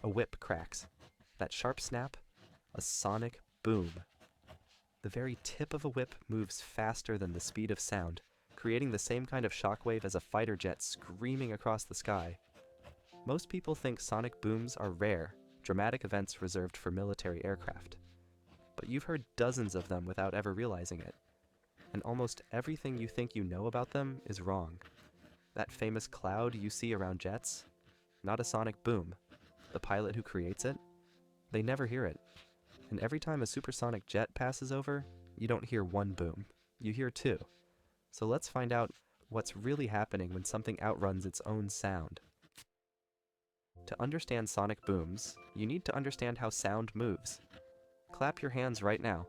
A whip cracks. That sharp snap? A sonic boom. The very tip of a whip moves faster than the speed of sound, creating the same kind of shockwave as a fighter jet screaming across the sky. Most people think sonic booms are rare, dramatic events reserved for military aircraft. But you've heard dozens of them without ever realizing it. And almost everything you think you know about them is wrong. That famous cloud you see around jets? Not a sonic boom. The pilot who creates it? They never hear it. And every time a supersonic jet passes over, you don't hear one boom. You hear two. So let's find out what's really happening when something outruns its own sound. To understand sonic booms, you need to understand how sound moves. Clap your hands right now.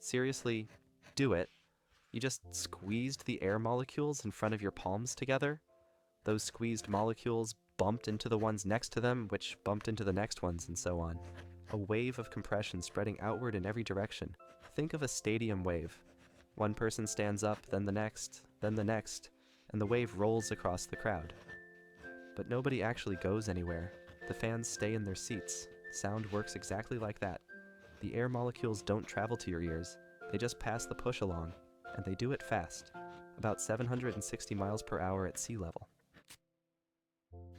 Seriously, do it. You just squeezed the air molecules in front of your palms together. Those squeezed molecules bumped into the ones next to them, which bumped into the next ones, and so on. A wave of compression spreading outward in every direction. Think of a stadium wave. One person stands up, then the next, and the wave rolls across the crowd. But nobody actually goes anywhere. The fans stay in their seats. Sound works exactly like that. The air molecules don't travel to your ears. They just pass the push along, and they do it fast, about 760 miles per hour at sea level.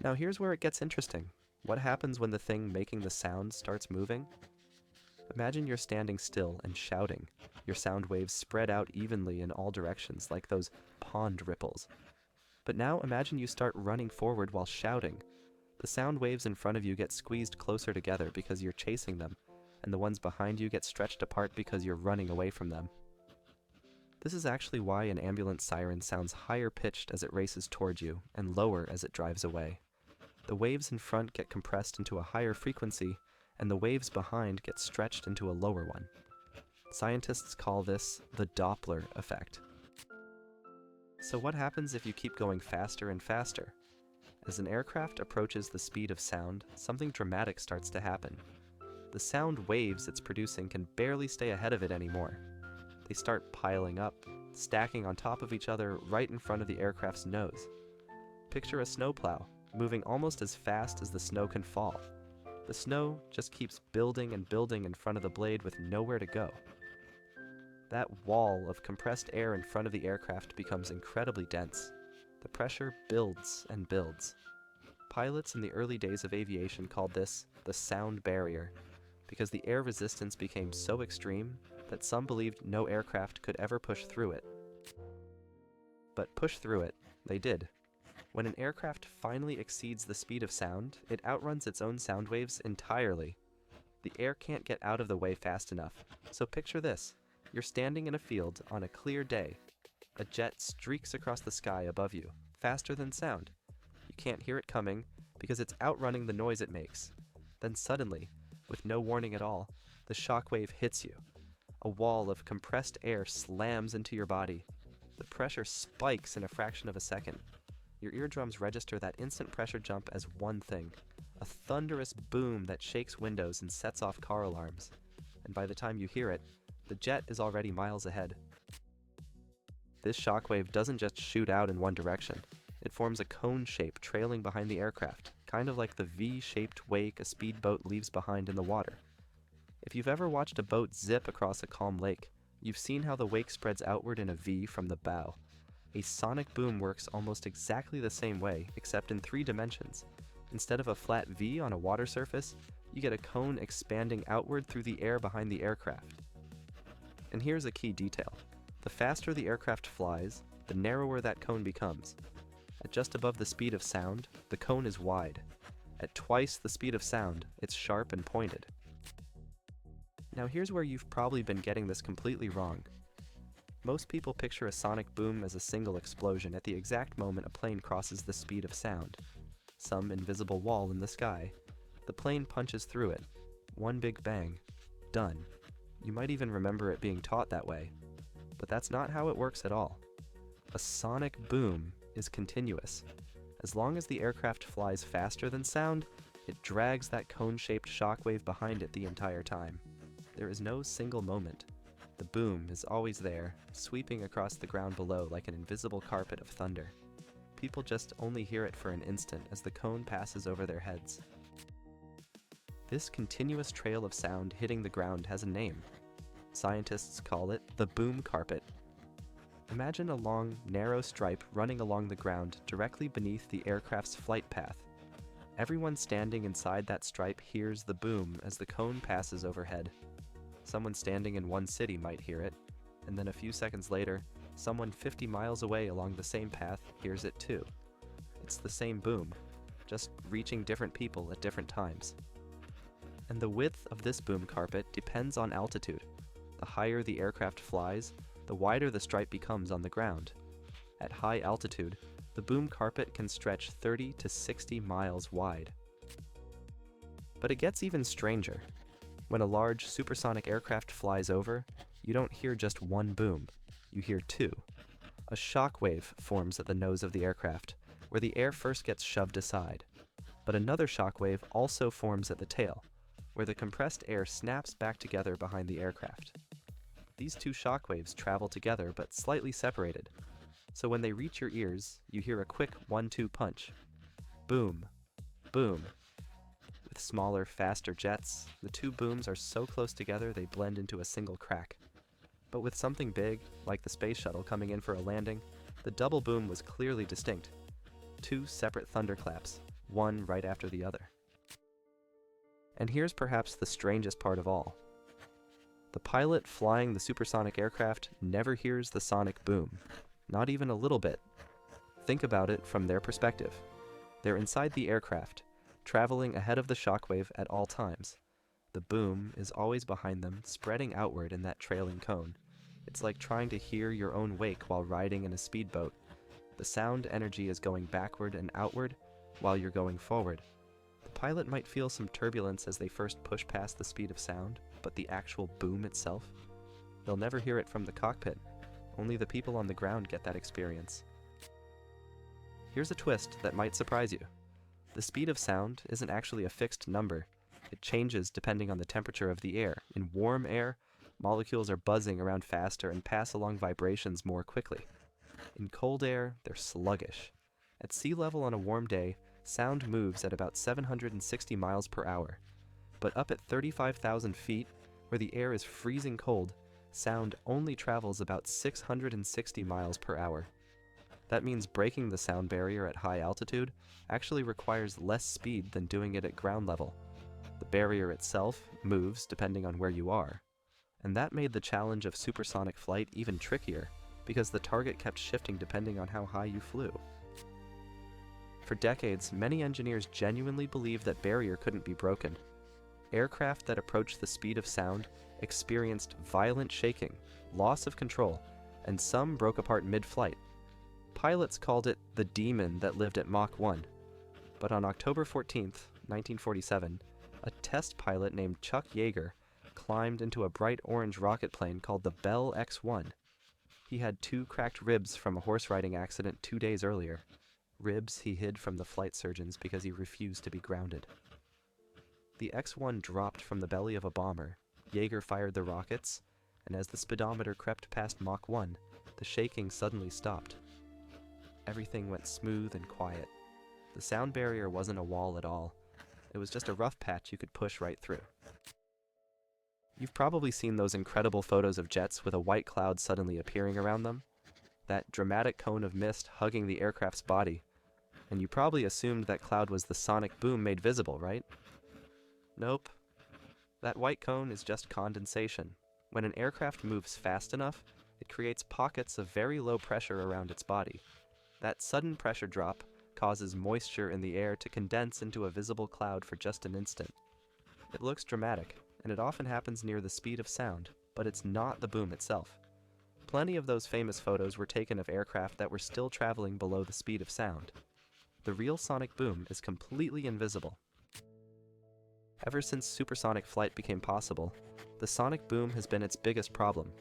Now here's where it gets interesting. What happens when the thing making the sound starts moving? Imagine you're standing still and shouting. Your sound waves spread out evenly in all directions like those pond ripples. But now imagine you start running forward while shouting. The sound waves in front of you get squeezed closer together because you're chasing them, and the ones behind you get stretched apart because you're running away from them. This is actually why an ambulance siren sounds higher pitched as it races toward you and lower as it drives away. The waves in front get compressed into a higher frequency, and the waves behind get stretched into a lower one. Scientists call this the Doppler effect. So what happens if you keep going faster and faster? As an aircraft approaches the speed of sound, something dramatic starts to happen. The sound waves it's producing can barely stay ahead of it anymore. They start piling up, stacking on top of each other right in front of the aircraft's nose. Picture a snowplow, moving almost as fast as the snow can fall. The snow just keeps building and building in front of the blade with nowhere to go. That wall of compressed air in front of the aircraft becomes incredibly dense. The pressure builds and builds. Pilots in the early days of aviation called this the sound barrier, because the air resistance became so extreme that some believed no aircraft could ever push through it. But push through it, they did. When an aircraft finally exceeds the speed of sound, it outruns its own sound waves entirely. The air can't get out of the way fast enough, so picture this. You're standing in a field on a clear day. A jet streaks across the sky above you, faster than sound. You can't hear it coming because it's outrunning the noise it makes. Then suddenly, with no warning at all, the shockwave hits you. A wall of compressed air slams into your body. The pressure spikes in a fraction of a second. Your eardrums register that instant pressure jump as one thing, a thunderous boom that shakes windows and sets off car alarms. And by the time you hear it, the jet is already miles ahead. This shockwave doesn't just shoot out in one direction. It forms a cone shape trailing behind the aircraft, kind of like the V-shaped wake a speedboat leaves behind in the water. If you've ever watched a boat zip across a calm lake, you've seen how the wake spreads outward in a V from the bow. A sonic boom works almost exactly the same way, except in 3 dimensions. Instead of a flat V on a water surface, you get a cone expanding outward through the air behind the aircraft. And here's a key detail. The faster the aircraft flies, the narrower that cone becomes. At just above the speed of sound, the cone is wide. At twice the speed of sound, it's sharp and pointed. Now here's where you've probably been getting this completely wrong. Most people picture a sonic boom as a single explosion at the exact moment a plane crosses the speed of sound. Some invisible wall in the sky. The plane punches through it. One big bang. Done. You might even remember it being taught that way. But that's not how it works at all. A sonic boom is continuous. As long as the aircraft flies faster than sound, it drags that cone-shaped shockwave behind it the entire time. There is no single moment. The boom is always there, sweeping across the ground below like an invisible carpet of thunder. People just only hear it for an instant as the cone passes over their heads. This continuous trail of sound hitting the ground has a name. Scientists call it the boom carpet. Imagine a long, narrow stripe running along the ground directly beneath the aircraft's flight path. Everyone standing inside that stripe hears the boom as the cone passes overhead. Someone standing in one city might hear it, and then a few seconds later, someone 50 miles away along the same path hears it too. It's the same boom, just reaching different people at different times. And the width of this boom carpet depends on altitude. The higher the aircraft flies, the wider the stripe becomes on the ground. At high altitude, the boom carpet can stretch 30 to 60 miles wide. But it gets even stranger. When a large supersonic aircraft flies over, you don't hear just one boom, you hear two. A shock wave forms at the nose of the aircraft, where the air first gets shoved aside. But another shock wave also forms at the tail, where the compressed air snaps back together behind the aircraft. These two shock waves travel together but slightly separated, so when they reach your ears, you hear a quick 1-2 punch. Boom, boom. With smaller, faster jets, the two booms are so close together they blend into a single crack. But with something big, like the space shuttle coming in for a landing, the double boom was clearly distinct. Two separate thunderclaps, one right after the other. And here's perhaps the strangest part of all. The pilot flying the supersonic aircraft never hears the sonic boom, not even a little bit. Think about it from their perspective. They're inside the aircraft, traveling ahead of the shockwave at all times. The boom is always behind them, spreading outward in that trailing cone. It's like trying to hear your own wake while riding in a speedboat. The sound energy is going backward and outward while you're going forward. The pilot might feel some turbulence as they first push past the speed of sound, but the actual boom itself? They'll never hear it from the cockpit. Only the people on the ground get that experience. Here's a twist that might surprise you. The speed of sound isn't actually a fixed number. It changes depending on the temperature of the air. In warm air, molecules are buzzing around faster and pass along vibrations more quickly. In cold air, they're sluggish. At sea level on a warm day, sound moves at about 760 miles per hour. But up at 35,000 feet, where the air is freezing cold, sound only travels about 660 miles per hour. That means breaking the sound barrier at high altitude actually requires less speed than doing it at ground level. The barrier itself moves depending on where you are. And that made the challenge of supersonic flight even trickier, because the target kept shifting depending on how high you flew. For decades, many engineers genuinely believed that barrier couldn't be broken. Aircraft that approached the speed of sound experienced violent shaking, loss of control, and some broke apart mid-flight. Pilots called it the demon that lived at Mach 1. But on October 14, 1947, a test pilot named Chuck Yeager climbed into a bright orange rocket plane called the Bell X-1. He had 2 cracked ribs from a horse riding accident 2 days earlier. Ribs he hid from the flight surgeons because he refused to be grounded. The X-1 dropped from the belly of a bomber. Yeager fired the rockets, and as the speedometer crept past Mach 1, the shaking suddenly stopped. Everything went smooth and quiet. The sound barrier wasn't a wall at all. It was just a rough patch you could push right through. You've probably seen those incredible photos of jets with a white cloud suddenly appearing around them. That dramatic cone of mist hugging the aircraft's body. And you probably assumed that cloud was the sonic boom made visible, right? Nope. That white cone is just condensation. When an aircraft moves fast enough, it creates pockets of very low pressure around its body. That sudden pressure drop causes moisture in the air to condense into a visible cloud for just an instant. It looks dramatic, and it often happens near the speed of sound, but it's not the boom itself. Plenty of those famous photos were taken of aircraft that were still traveling below the speed of sound. The real sonic boom is completely invisible. Ever since supersonic flight became possible, the sonic boom has been its biggest problem.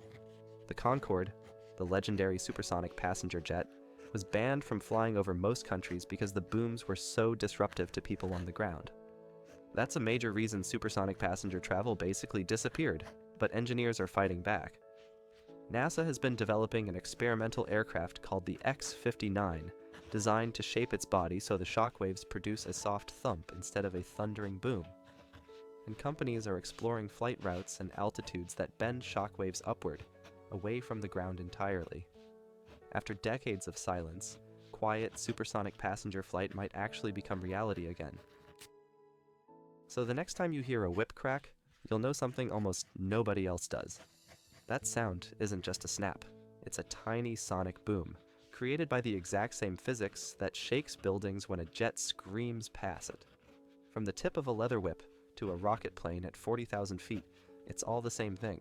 The Concorde, the legendary supersonic passenger jet, was banned from flying over most countries because the booms were so disruptive to people on the ground. That's a major reason supersonic passenger travel basically disappeared, but engineers are fighting back. NASA has been developing an experimental aircraft called the X-59, designed to shape its body so the shockwaves produce a soft thump instead of a thundering boom. and companies are exploring flight routes and altitudes that bend shockwaves upward, away from the ground entirely. After decades of silence, quiet, supersonic passenger flight might actually become reality again. So the next time you hear a whip crack, you'll know something almost nobody else does. That sound isn't just a snap, it's a tiny sonic boom, created by the exact same physics that shakes buildings when a jet screams past it. From the tip of a leather whip to a rocket plane at 40,000 feet, it's all the same thing.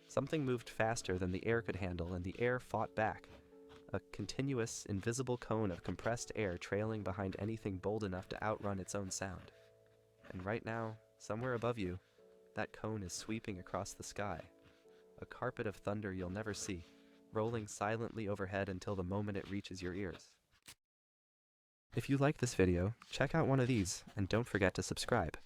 Something moved faster than the air could handle, and the air fought back. A continuous, invisible cone of compressed air trailing behind anything bold enough to outrun its own sound. And right now, somewhere above you, that cone is sweeping across the sky. A carpet of thunder you'll never see, rolling silently overhead until the moment it reaches your ears. If you like this video, check out one of these, and don't forget to subscribe.